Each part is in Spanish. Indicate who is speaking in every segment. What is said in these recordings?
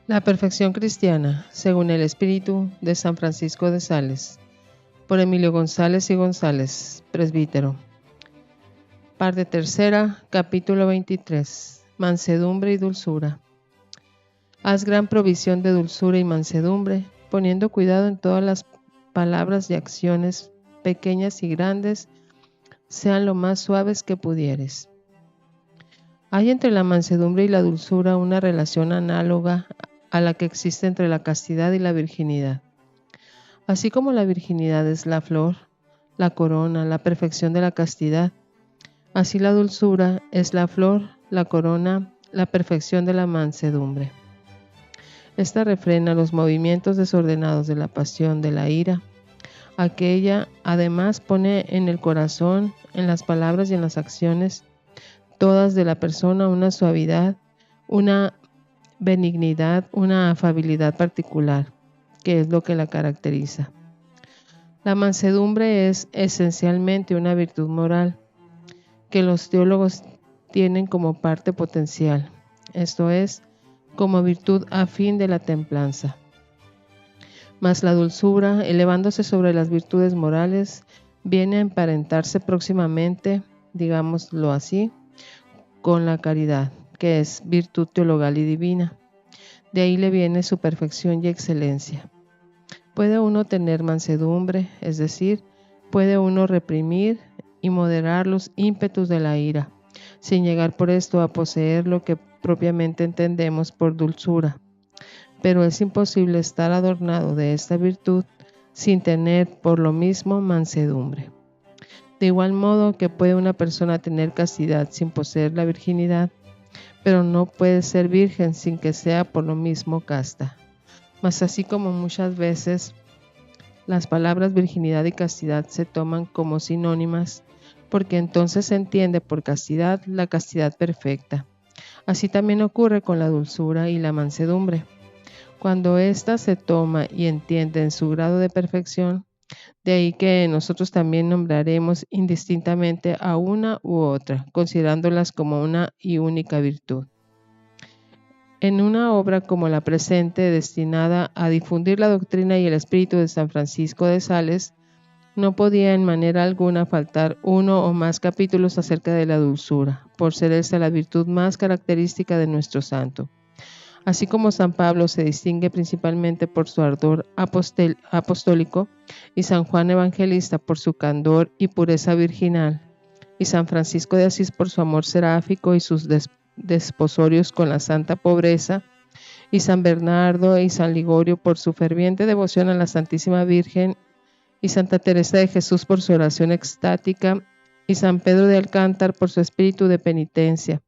Speaker 1: La perfección cristiana, según el espíritu de San Francisco de Sales, por Emilio González y González, presbítero. Parte tercera, capítulo 23. Mansedumbre y dulzura. Haz gran provisión de dulzura y mansedumbre, poniendo cuidado en todas las palabras y acciones, pequeñas y grandes, sean lo más suaves que pudieres. Hay entre la mansedumbre y la dulzura una relación análoga a la que existe entre la castidad y la virginidad. Así como la virginidad es la flor, la corona, la perfección de la castidad, así la dulzura es la flor, la corona, la perfección de la mansedumbre. Esta refrena los movimientos desordenados de la pasión, de la ira. Aquella además pone en el corazón, en las palabras y en las acciones todas de la persona una suavidad, una benignidad, una afabilidad particular, que es lo que la caracteriza. La mansedumbre es esencialmente una virtud moral que los teólogos tienen como parte potencial, esto es, como virtud afín de la templanza. Mas la dulzura, elevándose sobre las virtudes morales, viene a emparentarse próximamente, digámoslo así, con la caridad, que es virtud teologal y divina. De ahí le viene su perfección y excelencia. Puede uno tener mansedumbre, es decir, puede uno reprimir y moderar los ímpetus de la ira, sin llegar por esto a poseer lo que propiamente entendemos por dulzura. Pero es imposible estar adornado de esta virtud sin tener por lo mismo mansedumbre. De igual modo que puede una persona tener castidad sin poseer la virginidad, pero no puede ser virgen sin que sea por lo mismo casta. Mas así como muchas veces las palabras virginidad y castidad se toman como sinónimas, porque entonces se entiende por castidad la castidad perfecta. Así también ocurre con la dulzura y la mansedumbre. Cuando ésta se toma y entiende en su grado de perfección, de ahí que nosotros también nombraremos indistintamente a una u otra, considerándolas como una y única virtud. En una obra como la presente, destinada a difundir la doctrina y el espíritu de San Francisco de Sales, no podía en manera alguna faltar uno o más capítulos acerca de la dulzura, por ser esta la virtud más característica de nuestro santo. Así como San Pablo se distingue principalmente por su ardor apostólico, y San Juan Evangelista por su candor y pureza virginal, y San Francisco de Asís por su amor seráfico y sus desposorios con la santa pobreza, y San Bernardo y San Ligorio por su ferviente devoción a la Santísima Virgen, y Santa Teresa de Jesús por su oración extática, y San Pedro de Alcántara por su espíritu de penitencia.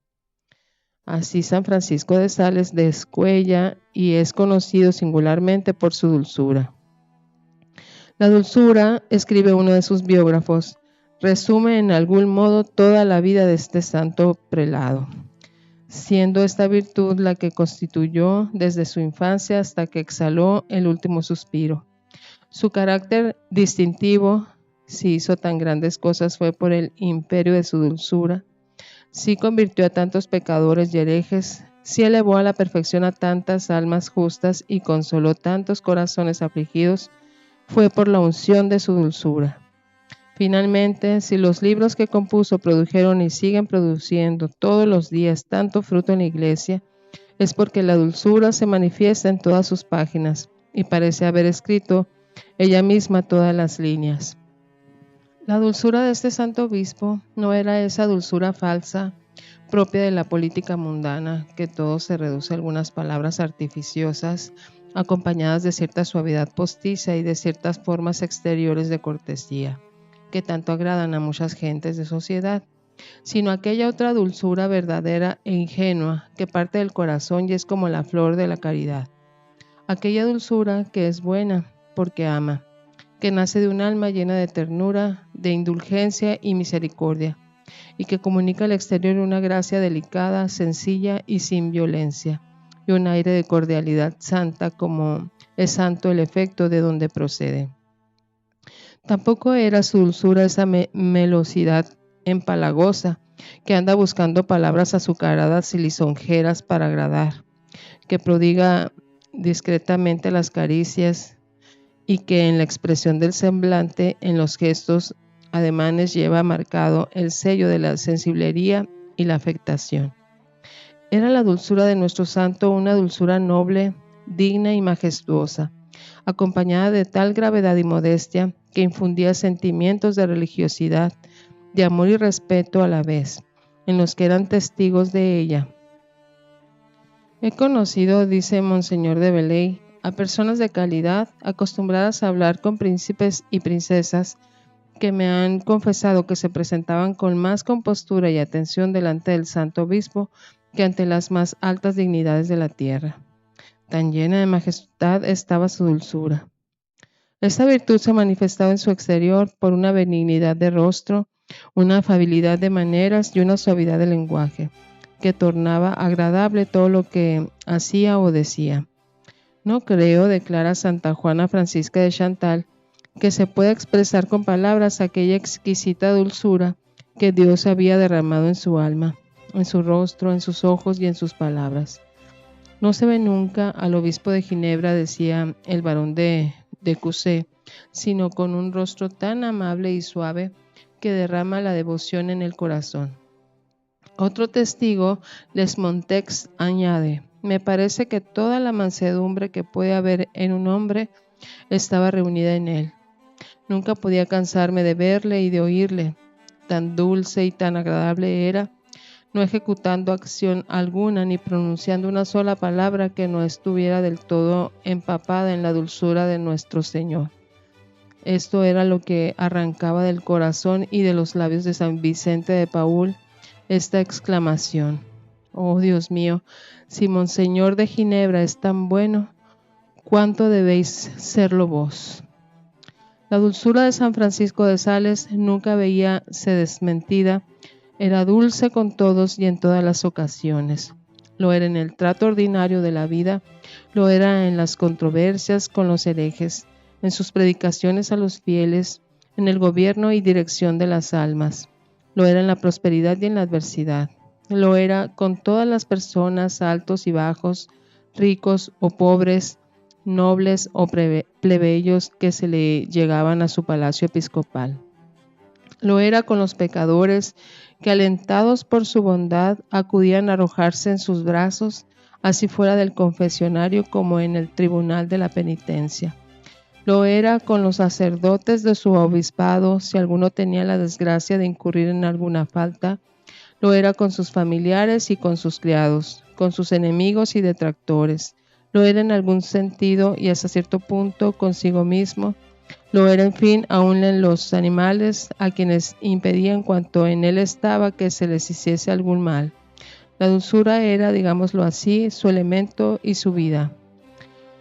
Speaker 1: Así San Francisco de Sales descuella y es conocido singularmente por su dulzura. La dulzura, escribe uno de sus biógrafos, resume en algún modo toda la vida de este santo prelado, siendo esta virtud la que constituyó desde su infancia hasta que exhaló el último suspiro. Su carácter distintivo, si hizo tan grandes cosas, fue por el imperio de su dulzura. Sí convirtió a tantos pecadores y herejes, sí elevó a la perfección a tantas almas justas y consoló tantos corazones afligidos, fue por la unción de su dulzura. Finalmente, si los libros que compuso produjeron y siguen produciendo todos los días tanto fruto en la Iglesia, es porque la dulzura se manifiesta en todas sus páginas y parece haber escrito ella misma todas las líneas. La dulzura de este santo obispo no era esa dulzura falsa propia de la política mundana, que todo se reduce a algunas palabras artificiosas acompañadas de cierta suavidad postiza y de ciertas formas exteriores de cortesía, que tanto agradan a muchas gentes de sociedad, sino aquella otra dulzura verdadera e ingenua que parte del corazón y es como la flor de la caridad. Aquella dulzura que es buena porque ama, que nace de un alma llena de ternura, de indulgencia y misericordia, y que comunica al exterior una gracia delicada, sencilla y sin violencia, y un aire de cordialidad santa como es santo el efecto de donde procede. Tampoco era su dulzura esa melosidad empalagosa, que anda buscando palabras azucaradas y lisonjeras para agradar, que prodiga discretamente las caricias y que en la expresión del semblante, en los gestos, ademanes lleva marcado el sello de la sensiblería y la afectación. Era la dulzura de nuestro santo una dulzura noble, digna y majestuosa, acompañada de tal gravedad y modestia que infundía sentimientos de religiosidad, de amor y respeto a la vez, en los que eran testigos de ella. He conocido, dice Monseñor de Veley, a personas de calidad acostumbradas a hablar con príncipes y princesas que me han confesado que se presentaban con más compostura y atención delante del santo obispo que ante las más altas dignidades de la tierra. Tan llena de majestad estaba su dulzura. Esta virtud se manifestaba en su exterior por una benignidad de rostro, una afabilidad de maneras y una suavidad de lenguaje, que tornaba agradable todo lo que hacía o decía. No creo, declara Santa Juana Francisca de Chantal, que se pueda expresar con palabras aquella exquisita dulzura que Dios había derramado en su alma, en su rostro, en sus ojos y en sus palabras. No se ve nunca al obispo de Ginebra, decía el barón de Cussé, sino con un rostro tan amable y suave que derrama la devoción en el corazón. Otro testigo, Les Montex, añade: me parece que toda la mansedumbre que puede haber en un hombre estaba reunida en él. Nunca podía cansarme de verle y de oírle. Tan dulce y tan agradable era, no ejecutando acción alguna ni pronunciando una sola palabra que no estuviera del todo empapada en la dulzura de nuestro Señor. Esto era lo que arrancaba del corazón y de los labios de San Vicente de Paúl esta exclamación: oh Dios mío, si Monseñor de Ginebra es tan bueno, ¿cuánto debéis serlo vos? La dulzura de San Francisco de Sales nunca veíase desmentida. Era dulce con todos y en todas las ocasiones. Lo era en el trato ordinario de la vida, lo era en las controversias con los herejes, en sus predicaciones a los fieles, en el gobierno y dirección de las almas. Lo era en la prosperidad y en la adversidad. Lo era con todas las personas, altos y bajos, ricos o pobres, nobles o plebeyos que se le llegaban a su palacio episcopal. Lo era con los pecadores que, alentados por su bondad, acudían a arrojarse en sus brazos, así fuera del confesionario como en el tribunal de la penitencia. Lo era con los sacerdotes de su obispado, si alguno tenía la desgracia de incurrir en alguna falta. Lo era con sus familiares y con sus criados, con sus enemigos y detractores. Lo era en algún sentido y hasta cierto punto consigo mismo. Lo era, en fin, aún en los animales, a quienes impedía en cuanto en él estaba que se les hiciese algún mal. La dulzura era, digámoslo así, su elemento y su vida.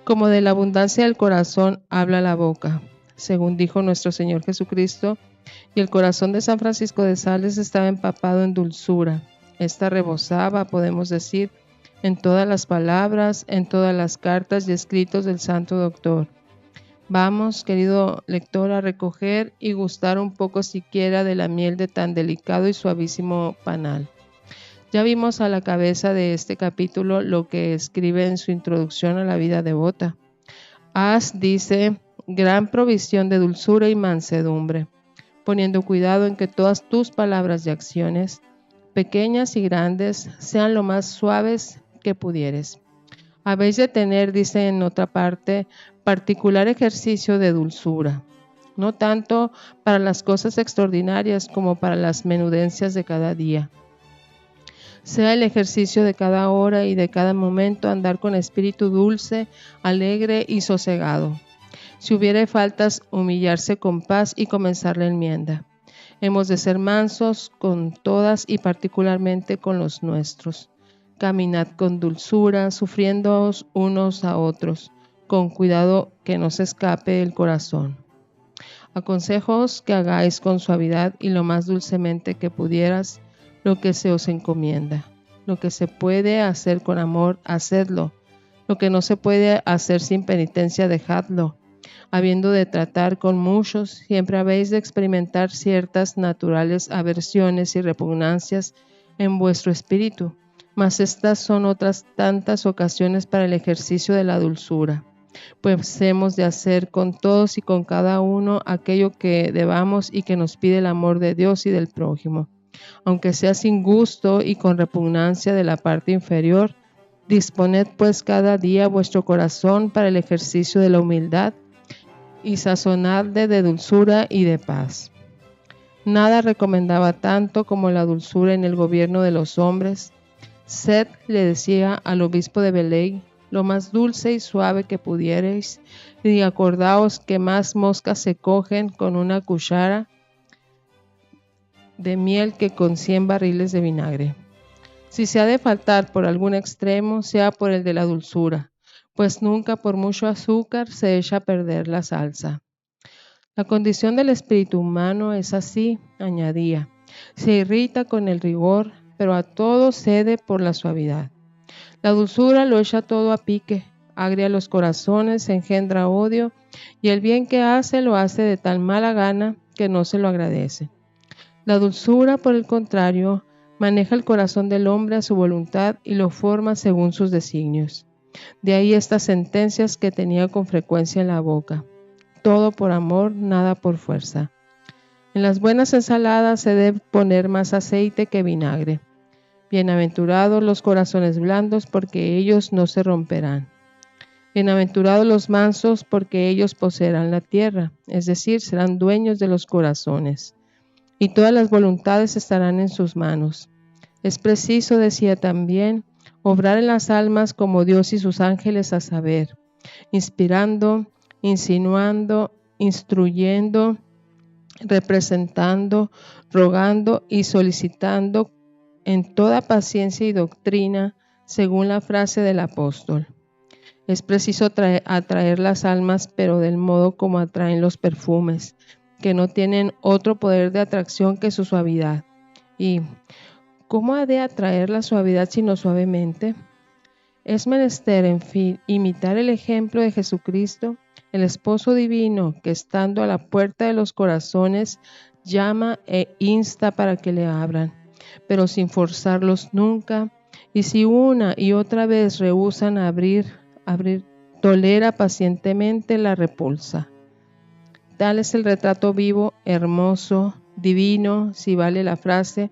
Speaker 1: Como de la abundancia del corazón habla la boca, según dijo nuestro Señor Jesucristo, y el corazón de San Francisco de Sales estaba empapado en dulzura. Esta rebosaba, podemos decir, en todas las palabras, en todas las cartas y escritos del Santo Doctor. Vamos, querido lector, a recoger y gustar un poco siquiera de la miel de tan delicado y suavísimo panal. Ya vimos a la cabeza de este capítulo lo que escribe en su introducción a la vida devota. Haz, dice, gran provisión de dulzura y mansedumbre, poniendo cuidado en que todas tus palabras y acciones, pequeñas y grandes, sean lo más suaves que pudieres. Habéis de tener, dice en otra parte, particular ejercicio de dulzura, no tanto para las cosas extraordinarias como para las menudencias de cada día. Sea el ejercicio de cada hora y de cada momento andar con espíritu dulce, alegre y sosegado. Si hubiere faltas, humillarse con paz y comenzar la enmienda. Hemos de ser mansos con todas y particularmente con los nuestros. Caminad con dulzura, sufriéndoos unos a otros, con cuidado que no se escape el corazón. Aconsejoos que hagáis con suavidad y lo más dulcemente que pudieras lo que se os encomienda. Lo que se puede hacer con amor, hacedlo. Lo que no se puede hacer sin penitencia, dejadlo. Habiendo de tratar con muchos, siempre habéis de experimentar ciertas naturales aversiones y repugnancias en vuestro espíritu, Mas estas son otras tantas ocasiones para el ejercicio de la dulzura, pues hemos de hacer con todos y con cada uno aquello que debamos y que nos pide el amor de Dios y del prójimo, aunque sea sin gusto y con repugnancia de la parte inferior. Disponed pues cada día vuestro corazón para el ejercicio de la humildad y sazonadle de dulzura y de paz. Nada recomendaba tanto como la dulzura en el gobierno de los hombres. Sed, le decía al obispo de Velay, lo más dulce y suave que pudierais, y acordaos que más moscas se cogen con una cuchara de miel que con 100 barriles de vinagre. Si se ha de faltar por algún extremo, sea por el de la dulzura, pues nunca por mucho azúcar se echa a perder la salsa. La condición del espíritu humano es así, añadía, se irrita con el rigor, pero a todo cede por la suavidad. La dulzura lo echa todo a pique, agria los corazones, engendra odio, y el bien que hace lo hace de tal mala gana que no se lo agradece. La dulzura, por el contrario, maneja el corazón del hombre a su voluntad y lo forma según sus designios. De ahí estas sentencias que tenía con frecuencia en la boca. Todo por amor, nada por fuerza. En las buenas ensaladas se debe poner más aceite que vinagre. Bienaventurados los corazones blandos, porque ellos no se romperán. Bienaventurados los mansos, porque ellos poseerán la tierra, es decir, serán dueños de los corazones, y todas las voluntades estarán en sus manos. Es preciso, decía también, obrar en las almas como Dios y sus ángeles, a saber, inspirando, insinuando, instruyendo, representando, rogando y solicitando en toda paciencia y doctrina, según la frase del apóstol. Es preciso atraer las almas, pero del modo como atraen los perfumes, que no tienen otro poder de atracción que su suavidad. ¿Y cómo ha de atraer la suavidad sino suavemente? Es menester, en fin, imitar el ejemplo de Jesucristo, el esposo divino, que estando a la puerta de los corazones, llama e insta para que le abran, pero sin forzarlos nunca, y si una y otra vez rehúsan abrir, tolera pacientemente la repulsa. Tal es el retrato vivo, hermoso, divino, si vale la frase,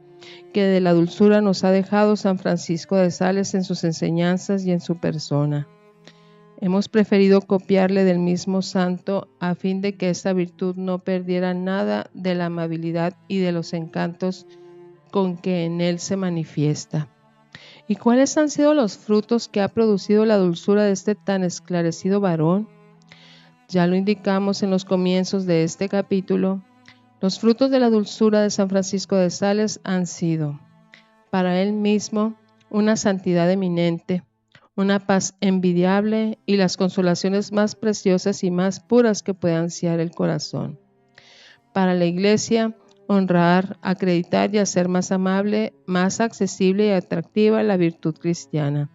Speaker 1: que de la dulzura nos ha dejado San Francisco de Sales en sus enseñanzas y en su persona. Hemos preferido copiarle del mismo santo a fin de que esta virtud no perdiera nada de la amabilidad y de los encantos con que en él se manifiesta. ¿Y cuáles han sido los frutos que ha producido la dulzura de este tan esclarecido varón? Ya lo indicamos en los comienzos de este capítulo. Los frutos de la dulzura de San Francisco de Sales han sido, para él mismo, una santidad eminente, una paz envidiable y las consolaciones más preciosas y más puras que pueda ansiar el corazón. Para la Iglesia, honrar, acreditar y hacer más amable, más accesible y atractiva la virtud cristiana.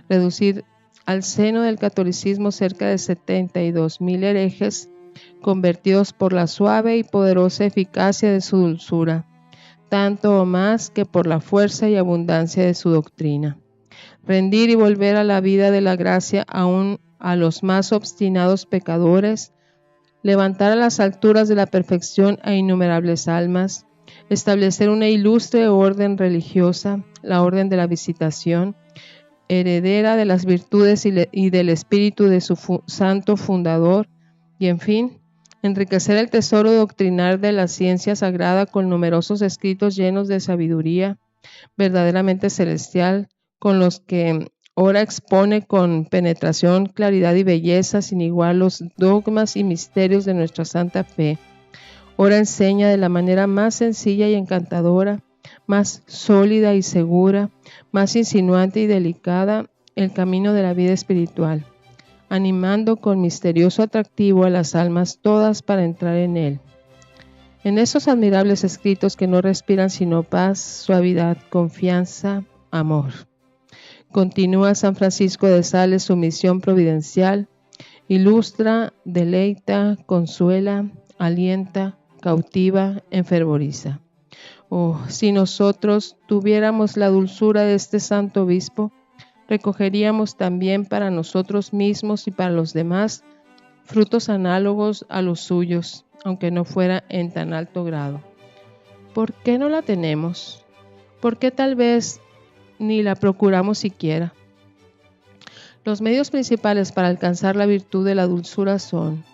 Speaker 1: Reducir al seno del catolicismo cerca de 72,000 herejes, convertidos por la suave y poderosa eficacia de su dulzura, tanto o más que por la fuerza y abundancia de su doctrina. Rendir y volver a la vida de la gracia aún a los más obstinados pecadores, levantar a las alturas de la perfección a innumerables almas, establecer una ilustre orden religiosa, la orden de la Visitación, heredera de las virtudes y del espíritu de su santo fundador, y en fin, enriquecer el tesoro doctrinal de la ciencia sagrada con numerosos escritos llenos de sabiduría verdaderamente celestial, con los que ora expone con penetración, claridad y belleza sin igual los dogmas y misterios de nuestra santa fe. Ora enseña de la manera más sencilla y encantadora, más sólida y segura, más insinuante y delicada el camino de la vida espiritual, animando con misterioso atractivo a las almas todas para entrar en él. En esos admirables escritos que no respiran sino paz, suavidad, confianza, amor. Continúa San Francisco de Sales su misión providencial, ilustra, deleita, consuela, alienta, cautiva, enfervoriza. Oh, si nosotros tuviéramos la dulzura de este santo obispo, recogeríamos también para nosotros mismos y para los demás frutos análogos a los suyos, aunque no fuera en tan alto grado. ¿Por qué no la tenemos? ¿Por qué tal vez ni la procuramos siquiera? Los medios principales para alcanzar la virtud de la dulzura son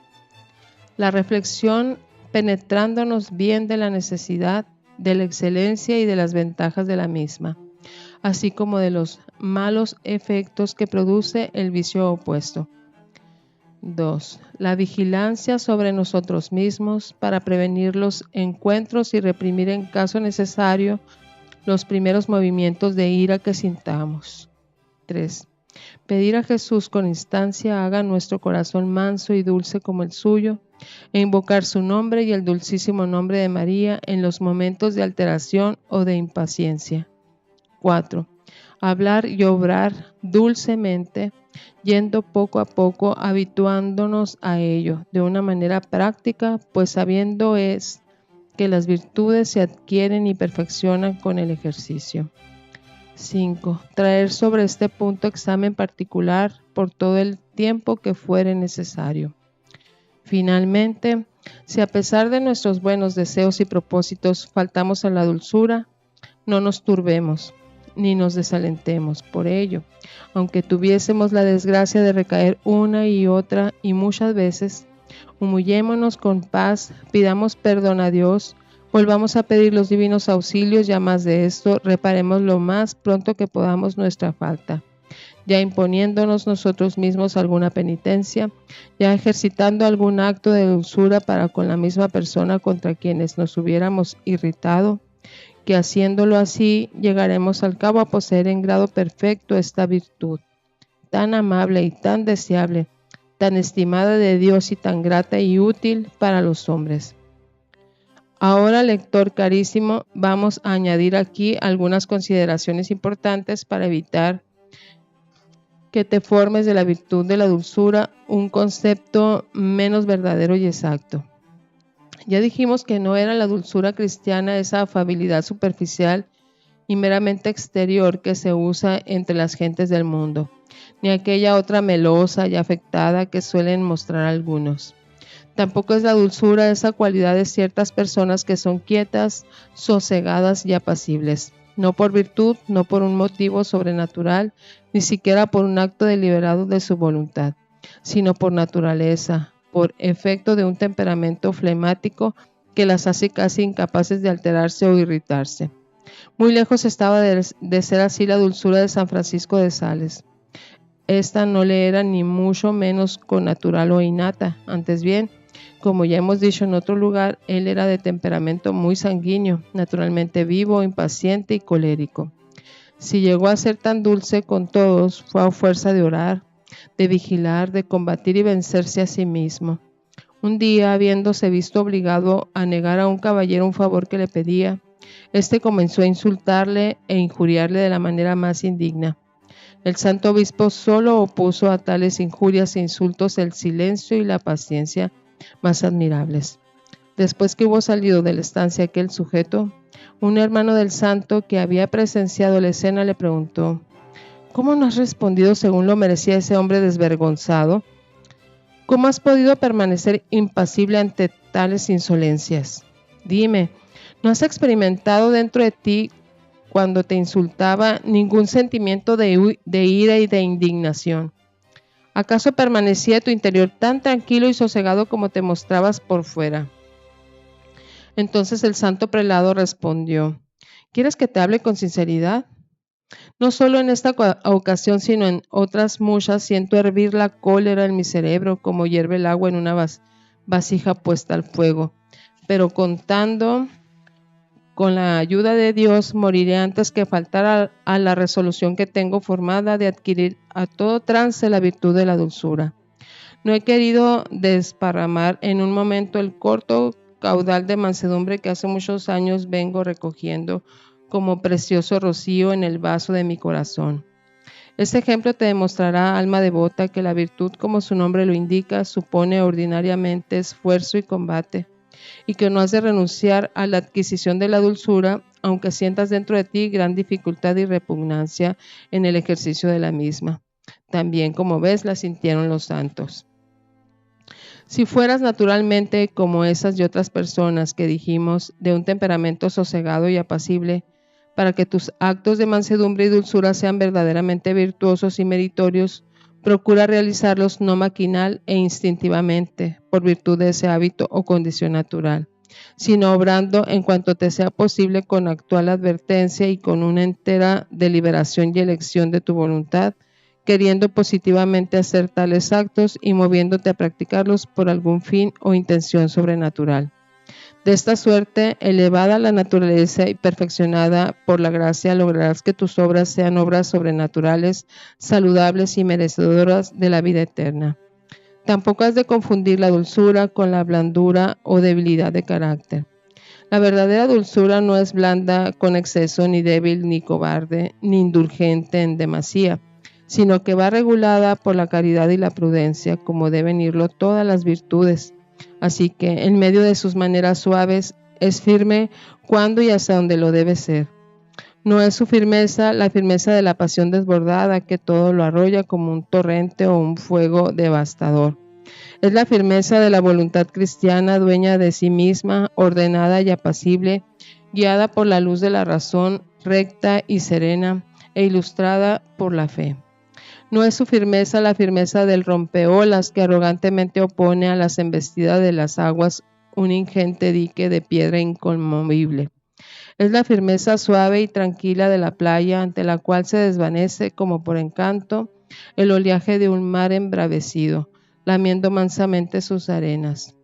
Speaker 1: la reflexión penetrándonos bien de la necesidad, de la excelencia y de las ventajas de la misma, así como de los malos efectos que produce el vicio opuesto. 2. La vigilancia sobre nosotros mismos para prevenir los encuentros y reprimir en caso necesario los primeros movimientos de ira que sintamos. 3. Pedir a Jesús con instancia haga nuestro corazón manso y dulce como el suyo, e invocar su nombre y el dulcísimo nombre de María en los momentos de alteración o de impaciencia. 4. Hablar y obrar dulcemente, yendo poco a poco, habituándonos a ello de una manera práctica, pues sabiendo es que las virtudes se adquieren y perfeccionan con el ejercicio. 5. Traer sobre este punto examen particular por todo el tiempo que fuere necesario. Finalmente, si a pesar de nuestros buenos deseos y propósitos faltamos a la dulzura, no nos turbemos ni nos desalentemos por ello, aunque tuviésemos la desgracia de recaer una y otra y muchas veces, humillémonos con paz, pidamos perdón a Dios, volvamos a pedir los divinos auxilios y a más de esto, reparemos lo más pronto que podamos nuestra falta, ya imponiéndonos nosotros mismos alguna penitencia, ya ejercitando algún acto de dulzura para con la misma persona contra quienes nos hubiéramos irritado, que haciéndolo así llegaremos al cabo a poseer en grado perfecto esta virtud, tan amable y tan deseable, tan estimada de Dios y tan grata y útil para los hombres. Ahora, lector carísimo, vamos a añadir aquí algunas consideraciones importantes para evitar que te formes de la virtud de la dulzura un concepto menos verdadero y exacto. Ya dijimos que no era la dulzura cristiana esa afabilidad superficial y meramente exterior que se usa entre las gentes del mundo, ni aquella otra melosa y afectada que suelen mostrar algunos. Tampoco es la dulzura esa cualidad de ciertas personas que son quietas, sosegadas y apacibles, no por virtud, no por un motivo sobrenatural, ni siquiera por un acto deliberado de su voluntad, sino por naturaleza, por efecto de un temperamento flemático que las hace casi incapaces de alterarse o irritarse. Muy lejos estaba de ser así la dulzura de San Francisco de Sales. Esta no le era ni mucho menos connatural o innata, antes bien, como ya hemos dicho en otro lugar, él era de temperamento muy sanguíneo, naturalmente vivo, impaciente y colérico. Si llegó a ser tan dulce con todos, fue a fuerza de orar, de vigilar, de combatir y vencerse a sí mismo. Un día, habiéndose visto obligado a negar a un caballero un favor que le pedía, este comenzó a insultarle e injuriarle de la manera más indigna. El santo obispo solo opuso a tales injurias e insultos el silencio y la paciencia más admirables. Después que hubo salido de la estancia aquel sujeto, un hermano del santo que había presenciado la escena le preguntó: ¿Cómo no has respondido según lo merecía ese hombre desvergonzado? ¿Cómo has podido permanecer impasible ante tales insolencias? Dime, ¿no has experimentado dentro de ti, cuando te insultaba, ningún sentimiento de ira y de indignación? ¿Acaso permanecía tu interior tan tranquilo y sosegado como te mostrabas por fuera? Entonces el santo prelado respondió: ¿Quieres que te hable con sinceridad? No solo en esta ocasión, sino en otras muchas, siento hervir la cólera en mi cerebro como hierve el agua en una vasija puesta al fuego. Pero contando con la ayuda de Dios, moriré antes que faltar a la resolución que tengo formada de adquirir a todo trance la virtud de la dulzura. No he querido desparramar en un momento el corto caudal de mansedumbre que hace muchos años vengo recogiendo como precioso rocío en el vaso de mi corazón. Este ejemplo te demostrará, alma devota, que la virtud, como su nombre lo indica, supone ordinariamente esfuerzo y combate, y que no has de renunciar a la adquisición de la dulzura, aunque sientas dentro de ti gran dificultad y repugnancia en el ejercicio de la misma. También, como ves, la sintieron los santos. Si fueras naturalmente como esas y otras personas que dijimos, de un temperamento sosegado y apacible, para que tus actos de mansedumbre y dulzura sean verdaderamente virtuosos y meritorios, procura realizarlos no maquinal e instintivamente, por virtud de ese hábito o condición natural, sino obrando en cuanto te sea posible con actual advertencia y con una entera deliberación y elección de tu voluntad, queriendo positivamente hacer tales actos y moviéndote a practicarlos por algún fin o intención sobrenatural. De esta suerte, elevada la naturaleza y perfeccionada por la gracia, lograrás que tus obras sean obras sobrenaturales, saludables y merecedoras de la vida eterna. Tampoco has de confundir la dulzura con la blandura o debilidad de carácter. La verdadera dulzura no es blanda con exceso, ni débil, ni cobarde, ni indulgente en demasía, sino que va regulada por la caridad y la prudencia, como deben irlo todas las virtudes. Así que, en medio de sus maneras suaves, es firme cuando y hasta donde lo debe ser. No es su firmeza la firmeza de la pasión desbordada que todo lo arrolla como un torrente o un fuego devastador. Es la firmeza de la voluntad cristiana, dueña de sí misma, ordenada y apacible, guiada por la luz de la razón, recta y serena, e ilustrada por la fe. No es su firmeza la firmeza del rompeolas que arrogantemente opone a las embestidas de las aguas un ingente dique de piedra inconmovible. Es la firmeza suave y tranquila de la playa ante la cual se desvanece como por encanto el oleaje de un mar embravecido, lamiendo mansamente sus arenas.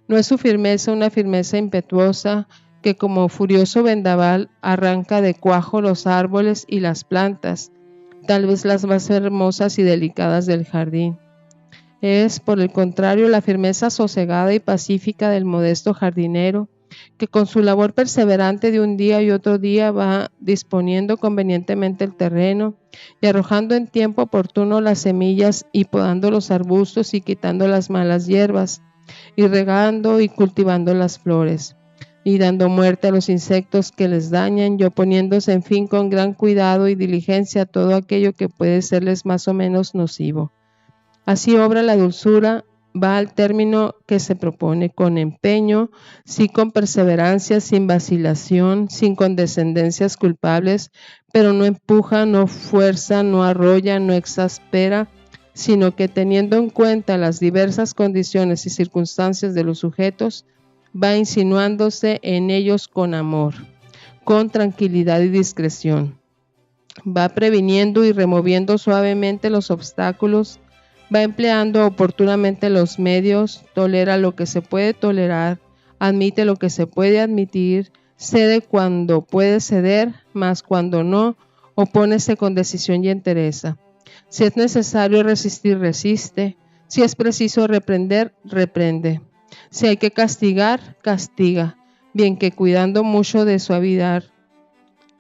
Speaker 1: No es su firmeza una firmeza impetuosa que como furioso vendaval arranca de cuajo los árboles y las plantas, tal vez las más hermosas y delicadas del jardín. Es, por el contrario, la firmeza sosegada y pacífica del modesto jardinero, que con su labor perseverante de un día y otro día va disponiendo convenientemente el terreno y arrojando en tiempo oportuno las semillas y podando los arbustos y quitando las malas hierbas y regando y cultivando las flores y dando muerte a los insectos que les dañan y oponiéndose en fin con gran cuidado y diligencia a todo aquello que puede serles más o menos nocivo. Así obra la dulzura, va al término que se propone con empeño, sí con perseverancia, sin vacilación, sin condescendencias culpables, pero no empuja, no fuerza, no arrolla, no exaspera, sino que teniendo en cuenta las diversas condiciones y circunstancias de los sujetos, va insinuándose en ellos con amor, con tranquilidad y discreción. Va previniendo y removiendo suavemente los obstáculos, va empleando oportunamente los medios, tolera lo que se puede tolerar, admite lo que se puede admitir, cede cuando puede ceder, mas cuando no, opónese con decisión y entereza. Si es necesario resistir, resiste. Si es preciso reprender, reprende. Si hay que castigar, castiga, bien que cuidando mucho de suavidad,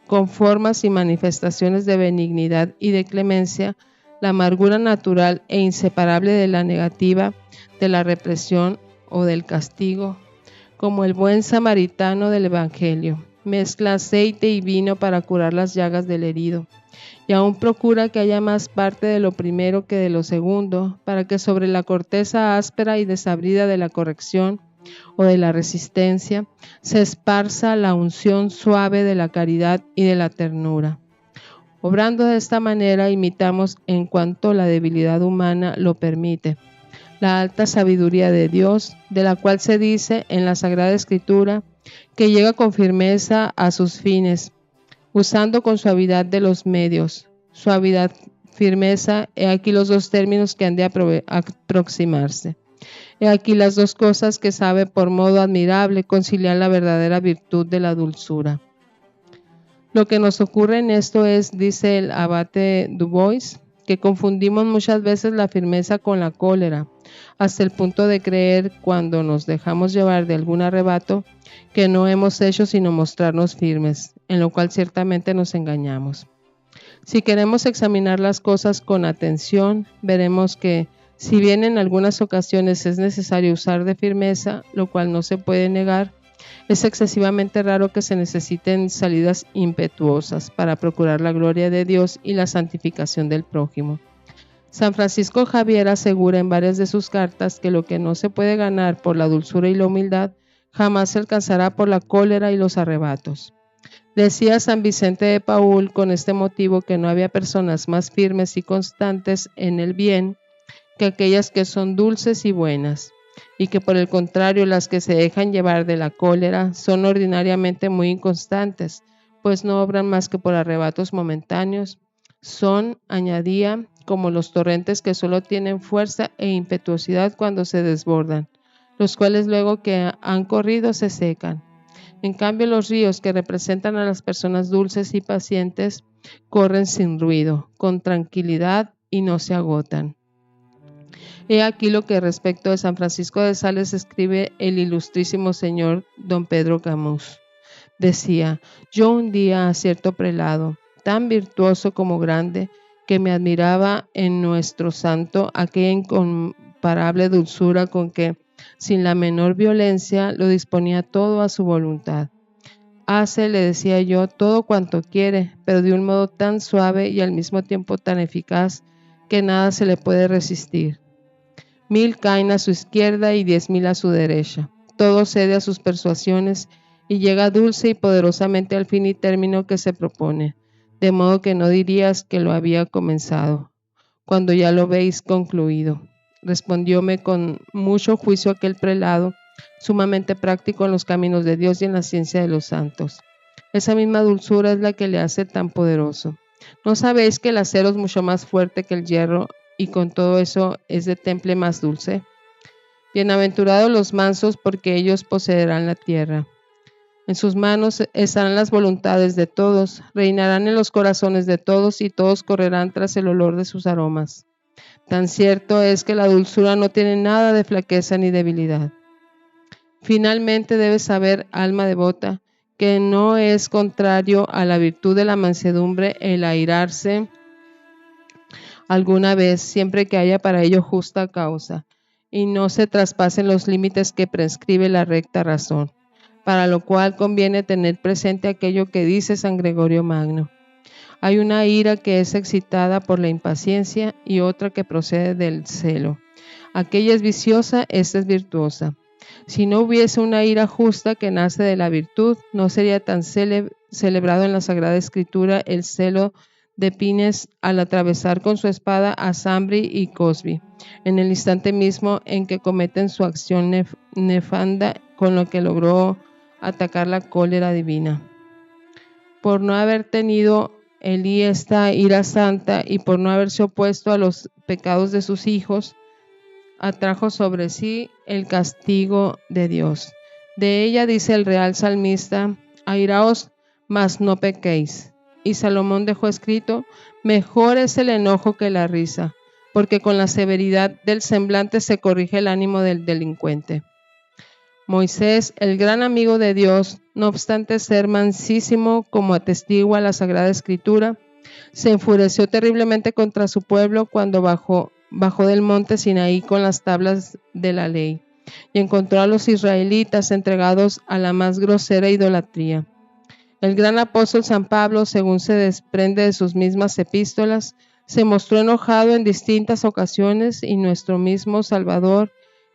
Speaker 1: con formas y manifestaciones de benignidad y de clemencia, la amargura natural e inseparable de la negativa, de la represión o del castigo, como el buen samaritano del Evangelio. Mezcla aceite y vino para curar las llagas del herido, y aún procura que haya más parte de lo primero que de lo segundo, para que sobre la corteza áspera y desabrida de la corrección o de la resistencia se esparza la unción suave de la caridad y de la ternura. Obrando de esta manera, imitamos en cuanto la debilidad humana lo permite la alta sabiduría de Dios, de la cual se dice en la Sagrada Escritura que llega con firmeza a sus fines, usando con suavidad de los medios. Suavidad, firmeza, he aquí los dos términos que han de aproximarse. He aquí las dos cosas que sabe por modo admirable conciliar la verdadera virtud de la dulzura. Lo que nos ocurre en esto es, dice el abate Dubois, que confundimos muchas veces la firmeza con la cólera, hasta el punto de creer, cuando nos dejamos llevar de algún arrebato, que no hemos hecho sino mostrarnos firmes, en lo cual ciertamente nos engañamos. Si queremos examinar las cosas con atención, veremos que, Si bien en algunas ocasiones es necesario usar de firmeza, lo cual no se puede negar, es excesivamente raro que se necesiten salidas impetuosas para procurar la gloria de Dios y la santificación del prójimo. San Francisco Javier asegura en varias de sus cartas que lo que no se puede ganar por la dulzura y la humildad, jamás se alcanzará por la cólera y los arrebatos. Decía San Vicente de Paúl con este motivo que no había personas más firmes y constantes en el bien que aquellas que son dulces y buenas, y que por el contrario las que se dejan llevar de la cólera son ordinariamente muy inconstantes, pues no obran más que por arrebatos momentáneos. Son, añadía, como los torrentes que solo tienen fuerza e impetuosidad cuando se desbordan, los cuales luego que han corrido se secan. En cambio, los ríos que representan a las personas dulces y pacientes corren sin ruido, con tranquilidad y no se agotan. He aquí lo que respecto de San Francisco de Sales escribe el ilustrísimo señor don Pedro Camus. Decía: yo un día a cierto prelado, tan virtuoso como grande, que me admiraba en nuestro santo aquella incomparable dulzura con que, sin la menor violencia, lo disponía todo a su voluntad. Hace, le decía yo, todo cuanto quiere, pero de un modo tan suave y al mismo tiempo tan eficaz que nada se le puede resistir. 1000 caen a su izquierda y 10.000 a su derecha. Todo cede a sus persuasiones y llega dulce y poderosamente al fin y término que se propone, de modo que no dirías que lo había comenzado, cuando ya lo veis concluido. Respondióme con mucho juicio aquel prelado, sumamente práctico en los caminos de Dios y en la ciencia de los santos. Esa misma dulzura es la que le hace tan poderoso. ¿No sabéis que el acero es mucho más fuerte que el hierro y con todo eso es de temple más dulce? Bienaventurados los mansos, porque ellos poseerán la tierra. En sus manos estarán las voluntades de todos, reinarán en los corazones de todos y todos correrán tras el olor de sus aromas. Tan cierto es que la dulzura no tiene nada de flaqueza ni debilidad. Finalmente debes saber, alma devota, que no es contrario a la virtud de la mansedumbre el airarse alguna vez, siempre que haya para ello justa causa, y no se traspasen los límites que prescribe la recta razón, para lo cual conviene tener presente aquello que dice San Gregorio Magno. Hay una ira que es excitada por la impaciencia y otra que procede del celo. Aquella es viciosa, esta es virtuosa. Si no hubiese una ira justa que nace de la virtud, no sería tan celebrado en la Sagrada Escritura el celo de Pines al atravesar con su espada a Sambri y Cosby, en el instante mismo en que cometen su acción nefanda, con lo que logró atacar la cólera divina. Por no haber tenido Elí esta ira santa y por no haberse opuesto a los pecados de sus hijos, atrajo sobre sí el castigo de Dios. De ella dice el real salmista: airaos, mas no pequéis. Y Salomón dejó escrito: mejor es el enojo que la risa, porque con la severidad del semblante se corrige el ánimo del delincuente. Moisés, el gran amigo de Dios, no obstante ser mansísimo, como atestigua la Sagrada Escritura, se enfureció terriblemente contra su pueblo cuando bajó del monte Sinaí con las tablas de la ley, y encontró a los israelitas entregados a la más grosera idolatría. El gran apóstol San Pablo, según se desprende de sus mismas epístolas, se mostró enojado en distintas ocasiones, y nuestro mismo Salvador,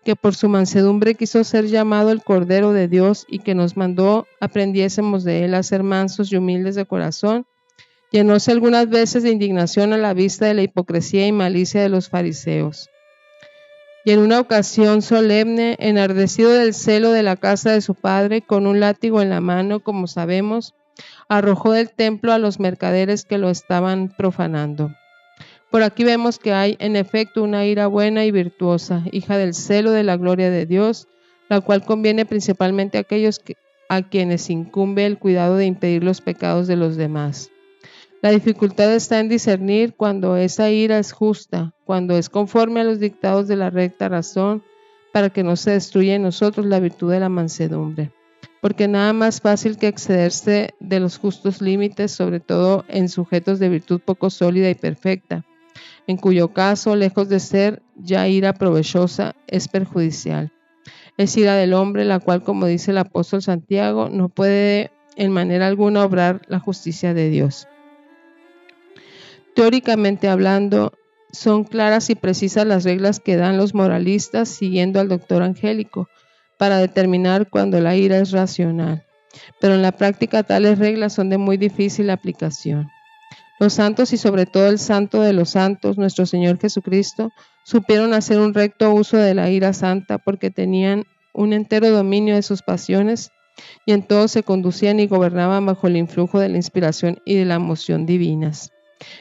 Speaker 1: que por su mansedumbre quiso ser llamado el Cordero de Dios y que nos mandó aprendiésemos de él a ser mansos y humildes de corazón, llenóse algunas veces de indignación a la vista de la hipocresía y malicia de los fariseos. Y en una ocasión solemne, enardecido del celo de la casa de su padre, con un látigo en la mano, como sabemos, arrojó del templo a los mercaderes que lo estaban profanando. Por aquí vemos que hay en efecto una ira buena y virtuosa, hija del celo de la gloria de Dios, la cual conviene principalmente a aquellos a quienes incumbe el cuidado de impedir los pecados de los demás. La dificultad está en discernir cuando esa ira es justa, cuando es conforme a los dictados de la recta razón, para que no se destruya en nosotros la virtud de la mansedumbre. Porque nada más fácil que excederse de los justos límites, sobre todo en sujetos de virtud poco sólida y perfecta. en cuyo caso, lejos de ser ya ira provechosa, es perjudicial. Es ira del hombre, la cual, como dice el apóstol Santiago, no puede en manera alguna obrar la justicia de Dios. Teóricamente hablando, son claras y precisas las reglas que dan los moralistas siguiendo al doctor Angélico para determinar cuando la ira es racional. Pero en la práctica tales reglas son de muy difícil aplicación. Los santos y sobre todo el santo de los santos, nuestro Señor Jesucristo, supieron hacer un recto uso de la ira santa porque tenían un entero dominio de sus pasiones y en todo se conducían y gobernaban bajo el influjo de la inspiración y de la emoción divinas.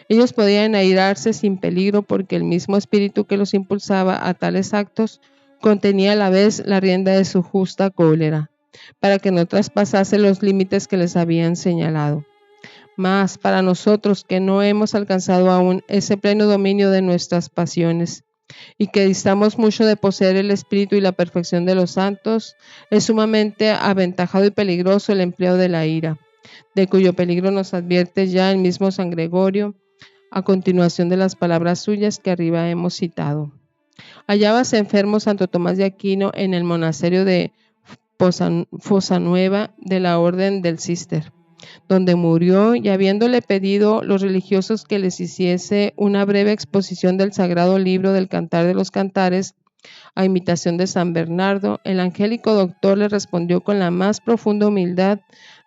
Speaker 1: Ellos podían airarse sin peligro porque el mismo espíritu que los impulsaba a tales actos contenía a la vez la rienda de su justa cólera, para que no traspasase los límites que les habían señalado. Mas para nosotros que no hemos alcanzado aún ese pleno dominio de nuestras pasiones y que distamos mucho de poseer el espíritu y la perfección de los santos, es sumamente aventajado y peligroso el empleo de la ira, de cuyo peligro nos advierte ya el mismo San Gregorio a continuación de las palabras suyas que arriba hemos citado. Hallábase enfermo Santo Tomás de Aquino en el monasterio de Fosanueva de la Orden del Císter, donde murió, y habiéndole pedido los religiosos que les hiciese una breve exposición del sagrado libro del Cantar de los Cantares, a imitación de San Bernardo, el angélico doctor le respondió con la más profunda humildad,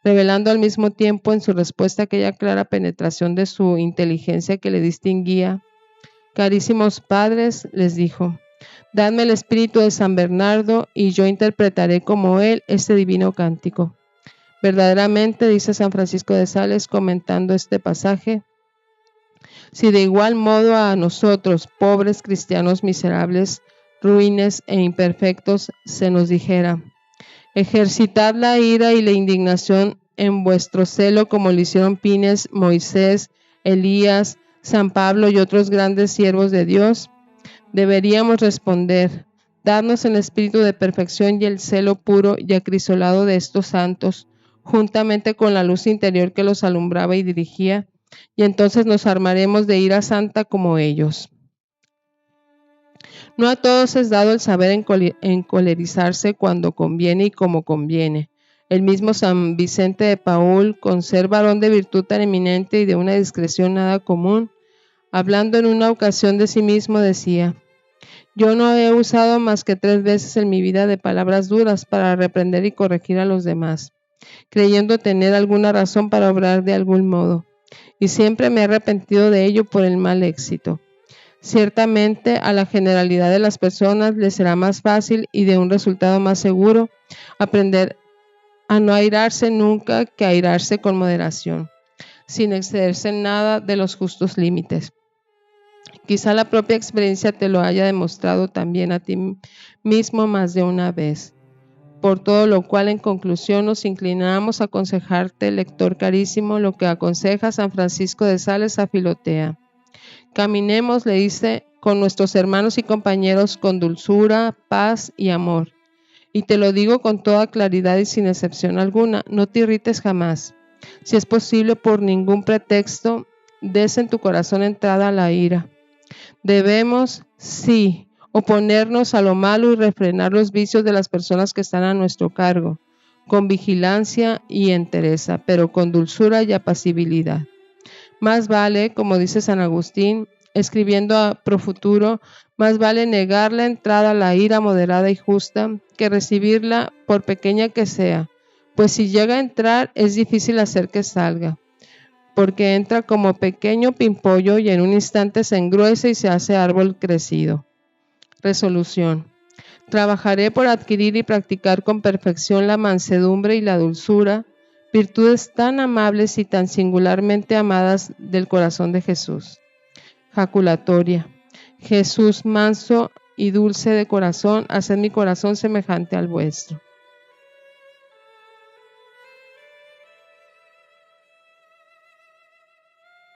Speaker 1: revelando al mismo tiempo en su respuesta aquella clara penetración de su inteligencia que le distinguía. Carísimos padres, les dijo, dadme el espíritu de San Bernardo y yo interpretaré como él este divino cántico. Verdaderamente, dice San Francisco de Sales comentando este pasaje, si de igual modo a nosotros, pobres cristianos miserables, ruines e imperfectos, se nos dijera, ejercitad la ira y la indignación en vuestro celo como lo hicieron Pines, Moisés, Elías, San Pablo y otros grandes siervos de Dios, deberíamos responder, darnos el espíritu de perfección y el celo puro y acrisolado de estos santos, juntamente con la luz interior que los alumbraba y dirigía, y entonces nos armaremos de ira santa como ellos. No a todos es dado el saber encolerizarse cuando conviene y como conviene. El mismo San Vicente de Paúl, con ser varón de virtud tan eminente y de una discreción nada común, hablando en una ocasión de sí mismo, decía, yo no he usado más que 3 veces en mi vida de palabras duras para reprender y corregir a los demás, creyendo tener alguna razón para obrar de algún modo, y siempre me he arrepentido de ello por el mal éxito. Ciertamente a la generalidad de las personas les será más fácil y de un resultado más seguro aprender a no airarse nunca que airarse con moderación, sin excederse en nada de los justos límites. Quizá la propia experiencia te lo haya demostrado también a ti mismo más de una vez. Por todo lo cual, en conclusión, nos inclinamos a aconsejarte, lector carísimo, lo que aconseja San Francisco de Sales a Filotea. Caminemos, le dice, con nuestros hermanos y compañeros con dulzura, paz y amor. Y te lo digo con toda claridad y sin excepción alguna, no te irrites jamás. Si es posible, por ningún pretexto, des en tu corazón entrada a la ira. Debemos, sí, oponernos a lo malo y refrenar los vicios de las personas que están a nuestro cargo, con vigilancia y entereza, pero con dulzura y apacibilidad. Más vale, como dice San Agustín, escribiendo a pro futuro, más vale negar la entrada a la ira moderada y justa que recibirla por pequeña que sea, pues si llega a entrar es difícil hacer que salga, porque entra como pequeño pimpollo y en un instante se engruesa y se hace árbol crecido. Resolución. Trabajaré por adquirir y practicar con perfección la mansedumbre y la dulzura, virtudes tan amables y tan singularmente amadas del corazón de Jesús. Jaculatoria. Jesús manso y dulce de corazón, haced mi corazón semejante al vuestro.